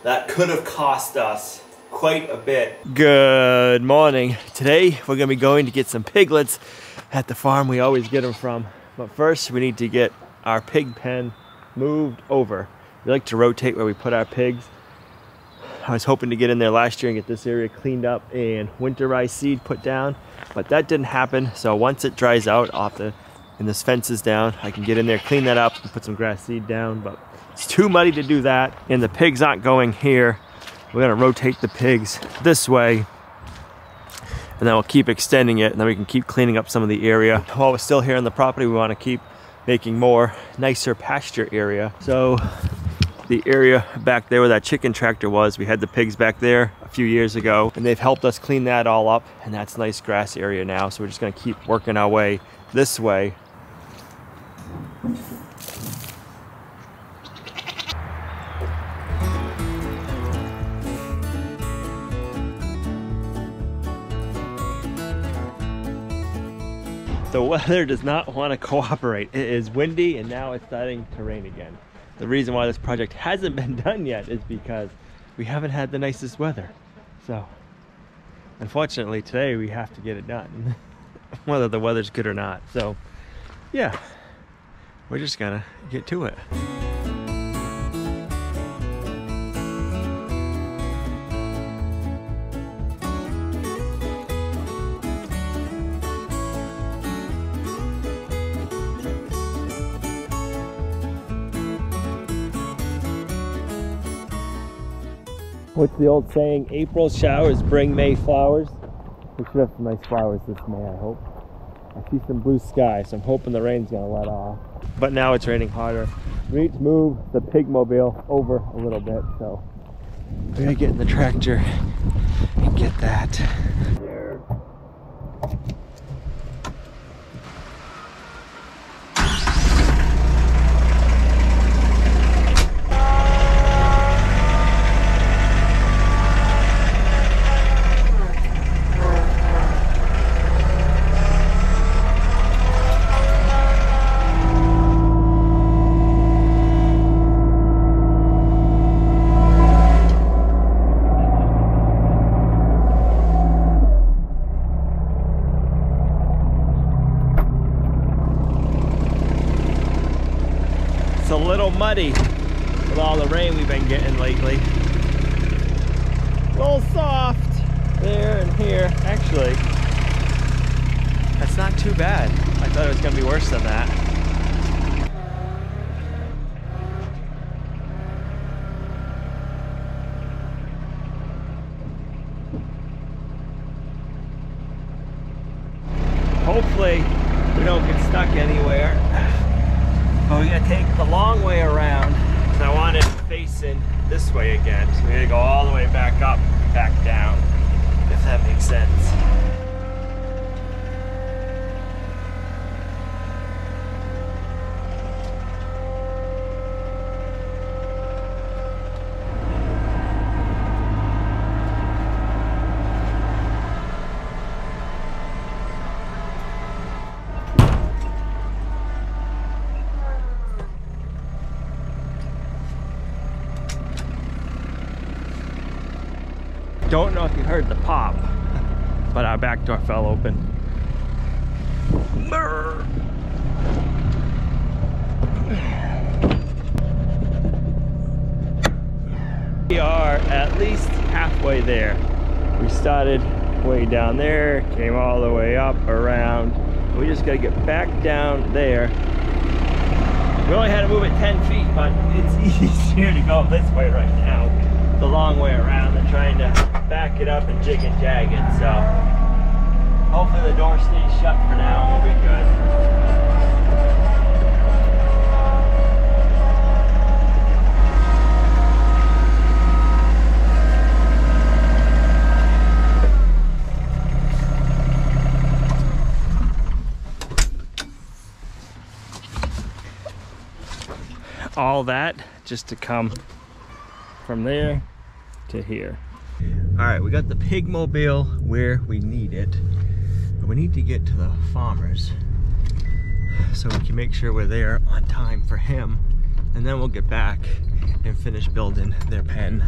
that could have cost us quite a bit. Good morning. Today we're gonna be going to get some piglets at the farm we always get them from. But first we need to get our pig pen moved over. We like to rotate where we put our pigs. I was hoping to get in there last year and get this area cleaned up and winterized seed put down, but that didn't happen. So once it dries out and this fence is down, I can get in there, clean that up, and put some grass seed down, but it's too muddy to do that, and the pigs aren't going here. We're gonna rotate the pigs this way, and then we'll keep extending it, and then we can keep cleaning up some of the area. While we're still here on the property, we wanna keep making more nicer pasture area. So the area back there where that chicken tractor was, we had the pigs back there a few years ago, and they've helped us clean that all up, and that's nice grass area now. So we're just gonna keep working our way this way. The weather does not want to cooperate. It is windy and now it's starting to rain again. The reason why this project hasn't been done yet is because we haven't had the nicest weather. So unfortunately today we have to get it done, whether the weather's good or not. So yeah, we're just gonna get to it. What's the old saying? April showers bring May flowers. We should have some nice flowers this May, I hope. I see some blue sky, so I'm hoping the rain's gonna let off. But now it's raining harder. We need to move the pig mobile over a little bit, so we're gonna get in the tractor and get that. There. A little muddy with all the rain we've been getting lately. A little soft there and here. Actually, that's not too bad. I thought it was going to be worse than that. Hopefully we don't get stuck anywhere. But we're gonna take the long way around because I want it facing this way again. So we're gonna go all the way back up, back down, if that makes sense. Don't know if you heard the pop, but our back door fell open. Brr. We are at least halfway there. We started way down there, came all the way up, around. We just gotta get back down there. We only had to move it 10 feet, but it's easier to go this way right now. The long way around than trying to back it up and jig and jag it. So hopefully the door stays shut for now and we'll be good. All that just to come from there to here. All right, we got the pig mobile where we need it, but we need to get to the farmers so we can make sure we're there on time for him, and then we'll get back and finish building their pen.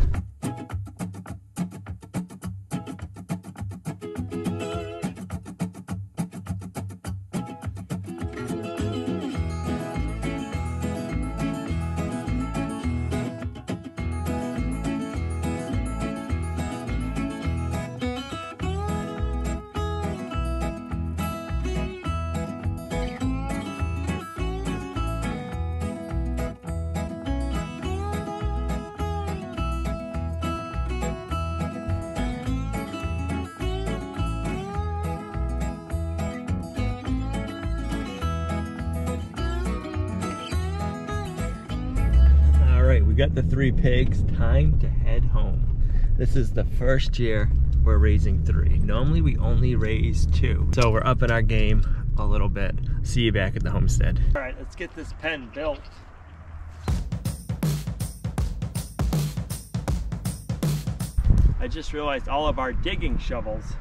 We got the 3 pigs, time to head home. This is the first year we're raising 3. Normally we only raise 2. So we're upping our game a little bit. See you back at the homestead. All right, let's get this pen built. I just realized all of our digging shovels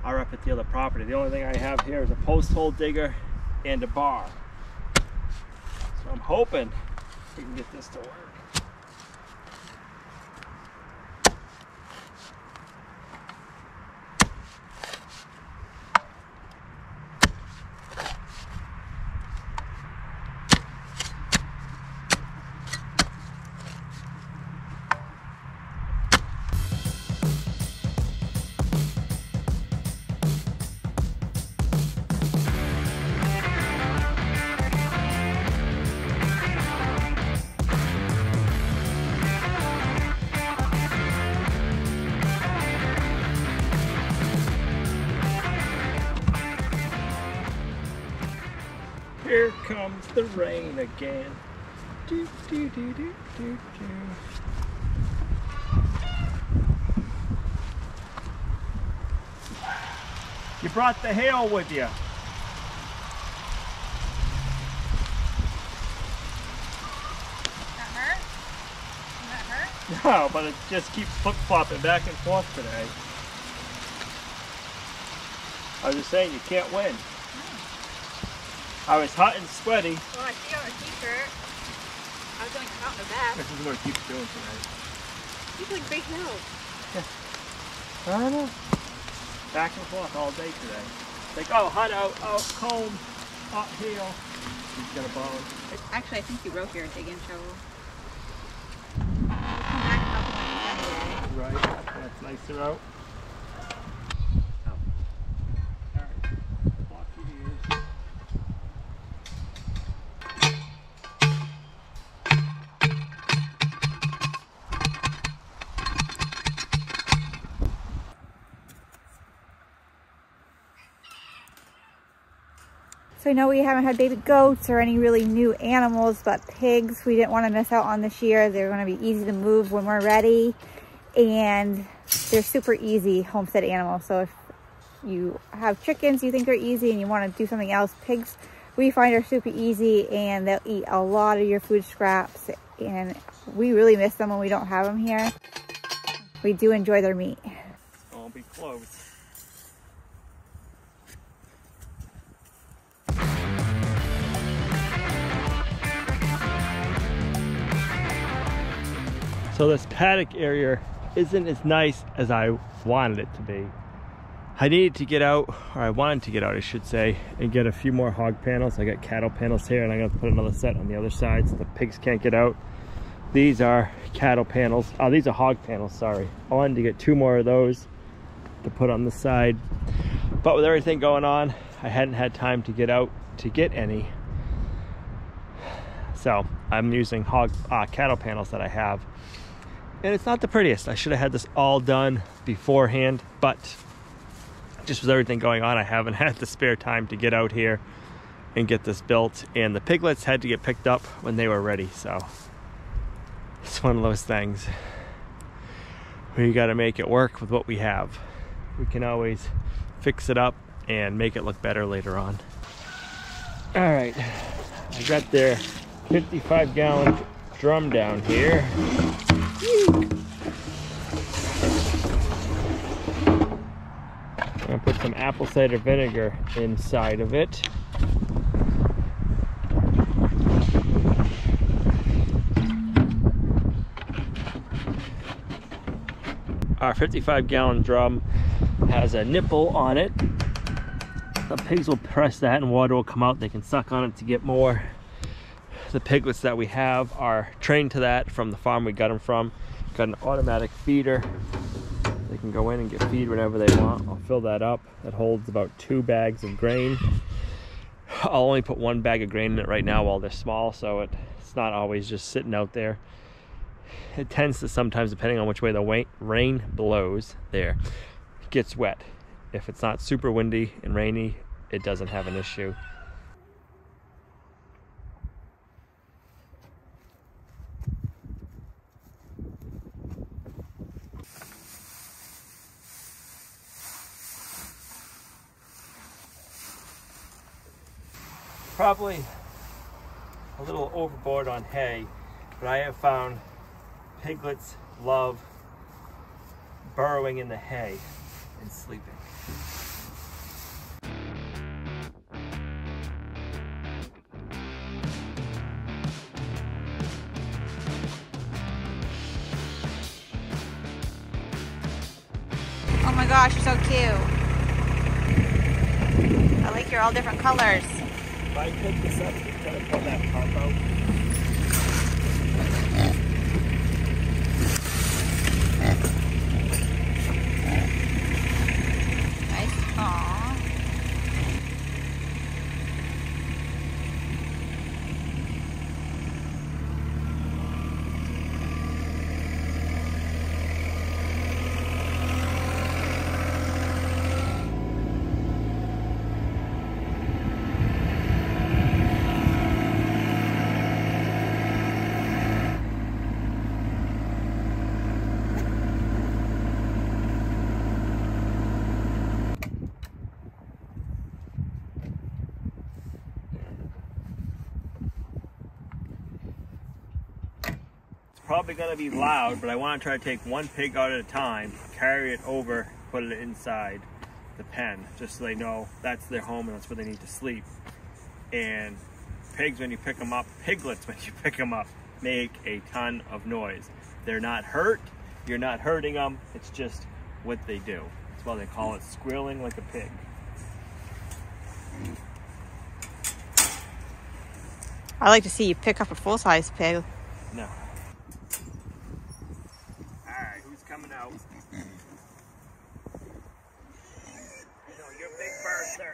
are up at the other property. The only thing I have here is a post hole digger and a bar. So I'm hoping we can get this to work. Here comes the rain again. Do, do, do, do, do, do. You brought the hail with you. That hurt? Does that hurt? No, but it just keeps flip-flopping back and forth today. I was just saying, you can't win. I was hot and sweaty. Well, I see on the t-shirt. I was going to come out in the back. This is what it keeps doing tonight. These are like big hills. Yeah. I don't know. Back and forth all day today. Like, oh, hot out, oh, cold, hot heel. He's got a bone. Actually, I think you wrote here, dig in shovel. Come back and help me with the Right, that's nicer out. So I know we haven't had baby goats or any really new animals, but pigs we didn't want to miss out on this year. They're going to be easy to move when we're ready, and they're super easy homestead animals. So if you have chickens you think they're easy and you want to do something else, pigs we find are super easy, and they'll eat a lot of your food scraps, and we really miss them when we don't have them here. We do enjoy their meat. I'll be close. So this paddock area isn't as nice as I wanted it to be. I needed to get out, or I wanted to get out I should say, and get a few more hog panels. I got cattle panels here, and I'm gonna put another set on the other side so the pigs can't get out. These are cattle panels. Oh, these are hog panels, sorry. I wanted to get 2 more of those to put on the side. But with everything going on, I hadn't had time to get out to get any. So I'm using cattle panels that I have. And it's not the prettiest. I should have had this all done beforehand, but just with everything going on, I haven't had the spare time to get out here and get this built. And the piglets had to get picked up when they were ready. So it's one of those things where you got to make it work with what we have. We can always fix it up and make it look better later on. All right, I got their 55-gallon drum down here. I'm gonna put some apple cider vinegar inside of it. Our 55-gallon drum has a nipple on it. The pigs will press that and water will come out. They can suck on it to get more. The piglets that we have are trained to that from the farm we got them from. Got an automatic feeder. They can go in and get feed whenever they want. I'll fill that up. That holds about 2 bags of grain. I'll only put 1 bag of grain in it right now while they're small, so it's not always just sitting out there. It tends to sometimes, depending on which way the rain blows, it gets wet. If it's not super windy and rainy, it doesn't have an issue. Probably a little overboard on hay, but I have found piglets love burrowing in the hay and sleeping. Oh my gosh, you're so cute. I like your all different colors. If I pick this up, just gotta pull that tarp out. Nice. Aww. Probably gonna be loud, but I want to try to take 1 pig out at a time, carry it over, put it inside the pen, just so they know that's their home and that's where they need to sleep. And pigs, when you pick them up, piglets, when you pick them up, make a ton of noise. They're not hurt, you're not hurting them, it's just what they do. That's why they call it squealing like a pig. I like to see you pick up a full-size pig. No. Coming out. No, you're a big bird, sir.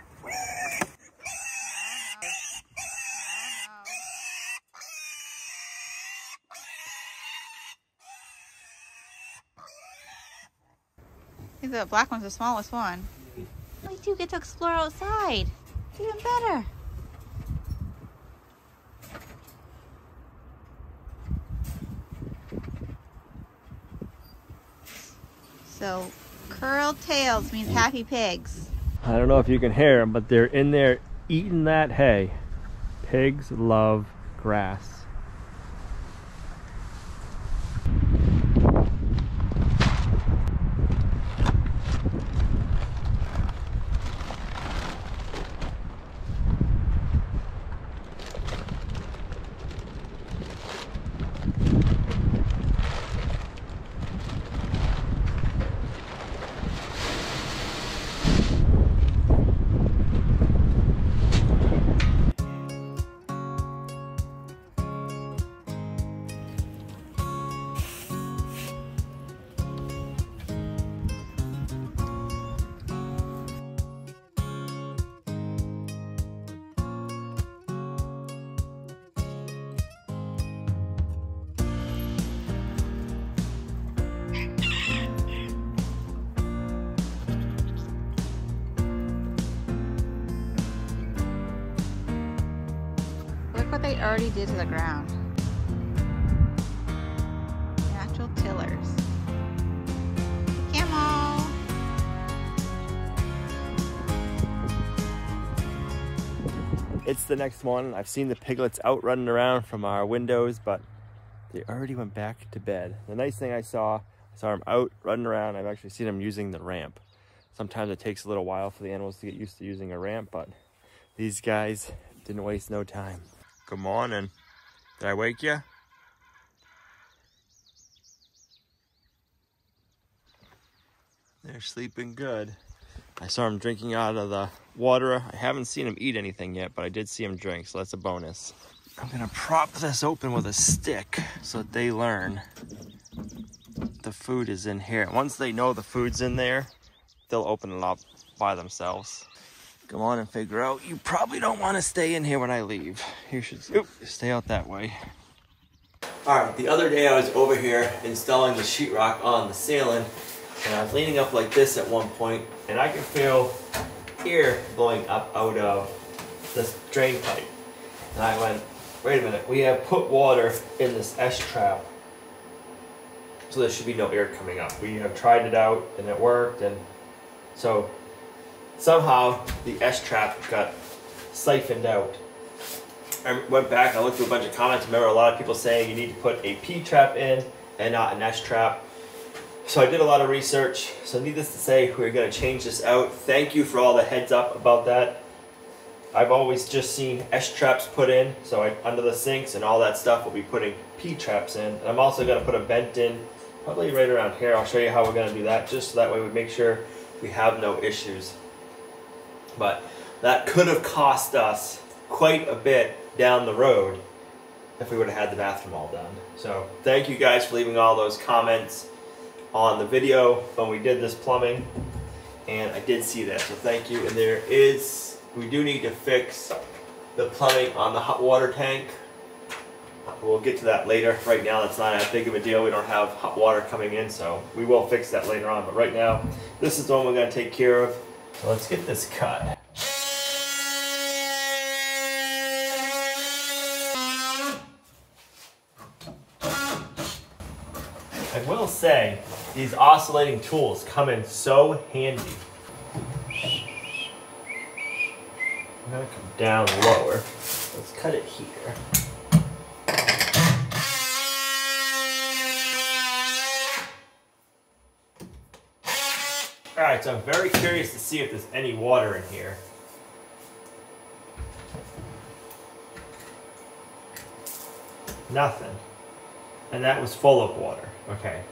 I think the black one's the smallest one. We do get to explore outside. Even better. So, curled tails means happy pigs. I don't know if you can hear them, but they're in there eating that hay. Pigs love grass. What they already did to the ground. Natural tillers. Camel. It's the next morning. I've seen the piglets out running around from our windows, but they already went back to bed. The nice thing I saw them out running around. I've actually seen them using the ramp. Sometimes it takes a little while for the animals to get used to using a ramp, but these guys didn't waste no time. Good morning. Did I wake you? They're sleeping good. I saw them drinking out of the water. I haven't seen them eat anything yet, but I did see them drink, so that's a bonus. I'm gonna prop this open with a stick so that they learn the food is in here. Once they know the food's in there, they'll open it up by themselves. Go on and figure out, you probably don't want to stay in here when I leave. You should stay out that way. All right, the other day I was over here installing the sheetrock on the ceiling, and I was leaning up like this at one point, and I could feel air blowing up out of this drain pipe. And I went, wait a minute, we have put water in this S-trap, so there should be no air coming up. We have tried it out and it worked, and so somehow the S-trap got siphoned out. I went back, I looked through a bunch of comments. Remember a lot of people saying you need to put a P-trap in and not an S-trap. So I did a lot of research. So needless to say, we're gonna change this out. Thank you for all the heads up about that. I've always just seen S-traps put in, so under the sinks and all that stuff, we'll be putting P-traps in. And I'm also gonna put a vent in, probably right around here. I'll show you how we're gonna do that, just so that way we make sure we have no issues. But that could have cost us quite a bit down the road if we would have had the bathroom all done. So thank you guys for leaving all those comments on the video when we did this plumbing, and I did see that, so thank you. And we do need to fix the plumbing on the hot water tank. We'll get to that later. Right now it's not that big of a deal. We don't have hot water coming in, so we will fix that later on. But right now, this is the one we're gonna take care of. So let's get this cut. I will say, these oscillating tools come in so handy. I'm gonna come down lower. Let's cut it here. All right, so I'm very curious to see if there's any water in here. Nothing. And that was full of water. Okay.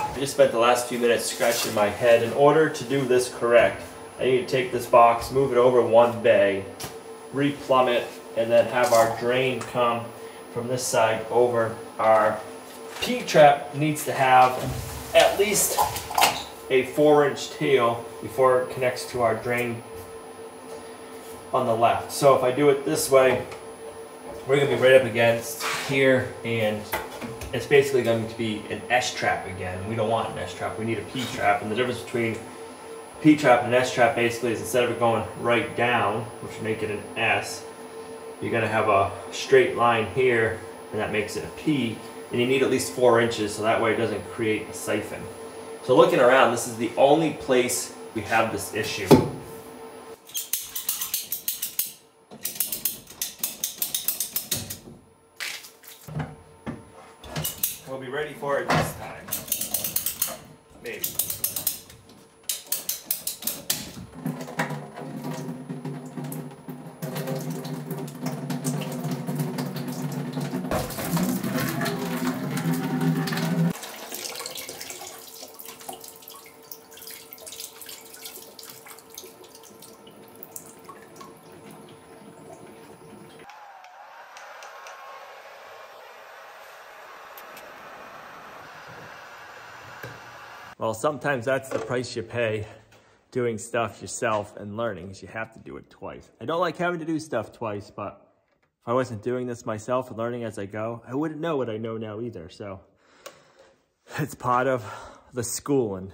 I just spent the last few minutes scratching my head. In order to do this correct, I need to take this box, move it over one bay, replumb it, and then have our drain come from this side over. Our P-trap needs to have at least a 4-inch tail before it connects to our drain on the left. So if I do it this way, we're going to be right up against here, and it's basically going to be an S-trap again. We don't want an S-trap, we need a P-trap. And the difference between P-trap and an S-trap basically is, instead of it going right down, which would make it an S, you're going to have a straight line here, and that makes it a P. And you need at least 4 inches, so that way it doesn't create a siphon. So looking around, this is the only place we have this issue. We'll be ready for it this time. Maybe. Well, sometimes that's the price you pay doing stuff yourself and learning, is you have to do it twice. I don't like having to do stuff twice, but if I wasn't doing this myself and learning as I go, I wouldn't know what I know now either. So it's part of the schooling.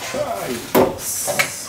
try this.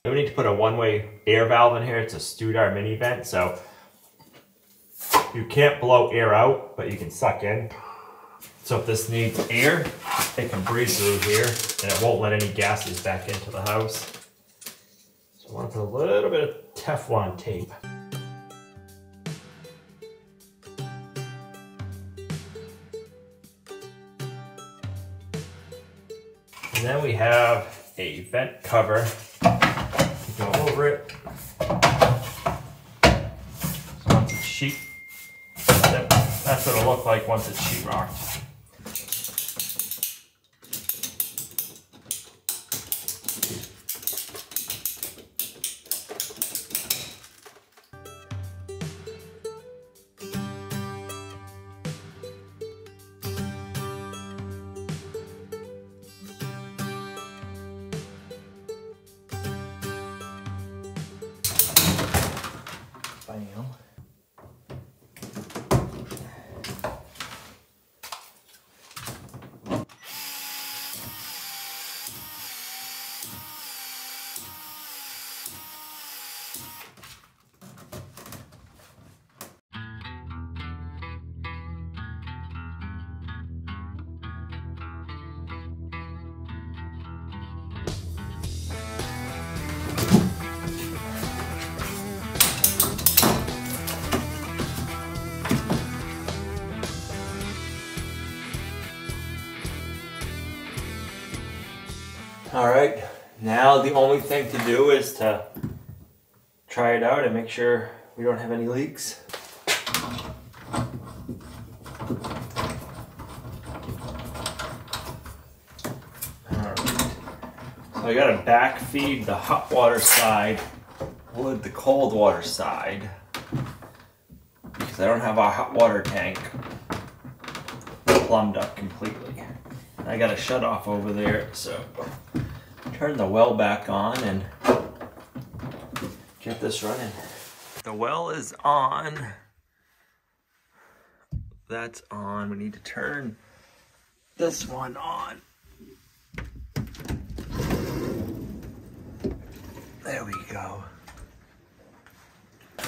We need to put a one-way air valve in here. It's a Studar mini vent, so you can't blow air out, but you can suck in. So if this needs air, it can breeze through here, and it won't let any gases back into the house. So I want to put a little bit of Teflon tape. And then we have a vent cover. Go over it. So once it's sheet, that's what it'll look like once it's sheetrocked. Bam. All right, now the only thing to do is to try it out and make sure we don't have any leaks. All right, so I gotta back feed the hot water side with the cold water side because I don't have a hot water tank plumbed up completely. I got a shut off over there, so turn the well back on and get this running. The well is on. That's on. We need to turn this one on. There we go.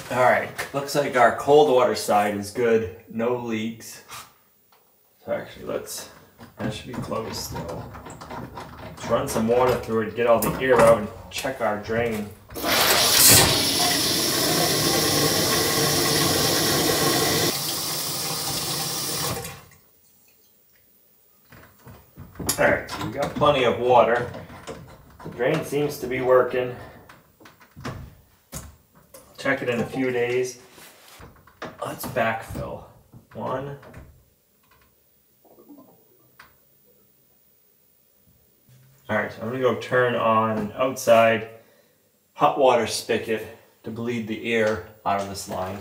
All right, looks like our cold water side is good. No leaks. So actually, that should be closed still. Let's run some water through it, get all the air out, and check our drain. Alright, so we got plenty of water. The drain seems to be working. Check it in a few days. Let's backfill. One. Alright, so I'm going to go turn on an outside hot water spigot to bleed the air out of this line.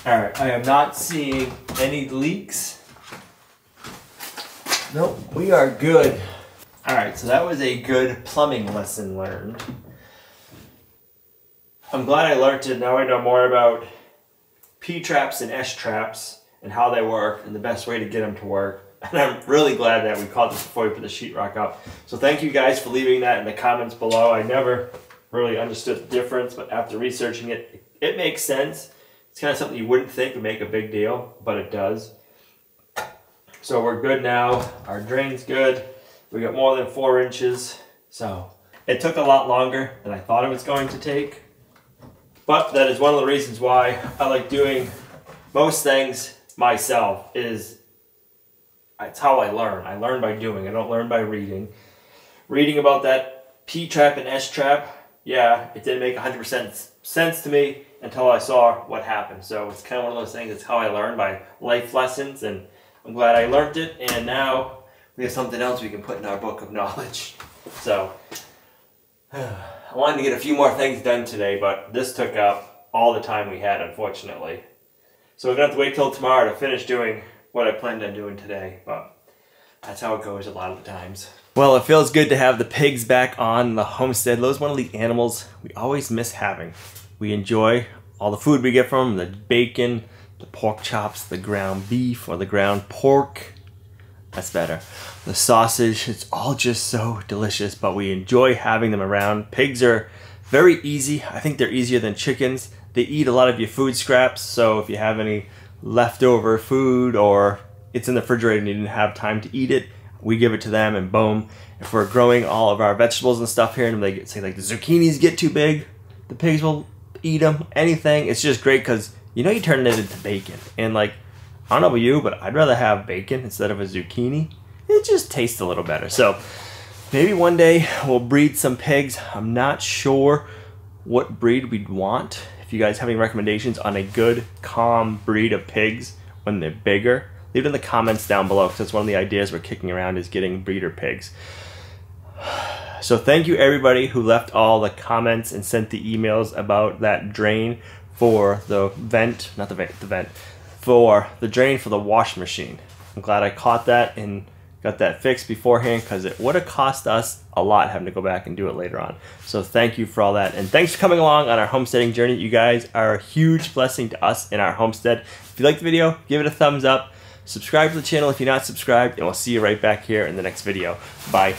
Alright, I am not seeing any leaks. Nope, we are good. Alright, so that was a good plumbing lesson learned. I'm glad I learned it. Now I know more about P-traps and S-traps and how they work and the best way to get them to work. And I'm really glad that we caught this before we put the sheetrock up. So thank you guys for leaving that in the comments below. I never really understood the difference, but after researching it, it makes sense. It's kind of something you wouldn't think would make a big deal, but it does. So we're good now. Our drain's good. We got more than 4 inches. So it took a lot longer than I thought it was going to take. But that is one of the reasons why I like doing most things myself. It's how I learn. I learn by doing. I don't learn by reading. Reading about that P-trap and S-trap, yeah, it didn't make 100% sense to me until I saw what happened. So it's kind of one of those things. It's how I learn, by life lessons, and I'm glad I learned it. And now we have something else we can put in our book of knowledge. So I wanted to get a few more things done today, but this took up all the time we had, unfortunately. So we're going to have to wait till tomorrow to finish doing what I planned on doing today, but that's how it goes a lot of the times. Well, it feels good to have the pigs back on the homestead. Those are one of the animals we always miss having. We enjoy all the food we get from them, the bacon, the pork chops, the ground beef, or the ground pork. That's better. The sausage, it's all just so delicious, but we enjoy having them around. Pigs are very easy. I think they're easier than chickens. They eat a lot of your food scraps, so if you have any leftover food or it's in the refrigerator and you didn't have time to eat it, we give it to them and boom. If we're growing all of our vegetables and stuff here and they get, say like the zucchinis get too big, the pigs will eat them, anything. It's just great because you know you turn it into bacon. And like, I don't know about you, but I'd rather have bacon instead of a zucchini. It just tastes a little better. So maybe one day we'll breed some pigs. I'm not sure what breed we'd want. If you guys have any recommendations on a good, calm breed of pigs when they're bigger, leave it in the comments down below, because that's one of the ideas we're kicking around, is getting breeder pigs. So thank you everybody who left all the comments and sent the emails about that drain for the vent, not the vent, for the drain for the washing machine. I'm glad I caught that and got that fixed beforehand, because it would have cost us a lot having to go back and do it later on. So thank you for all that, and thanks for coming along on our homesteading journey. You guys are a huge blessing to us in our homestead. If you liked the video, give it a thumbs up. Subscribe to the channel if you're not subscribed, and we'll see you right back here in the next video. Bye.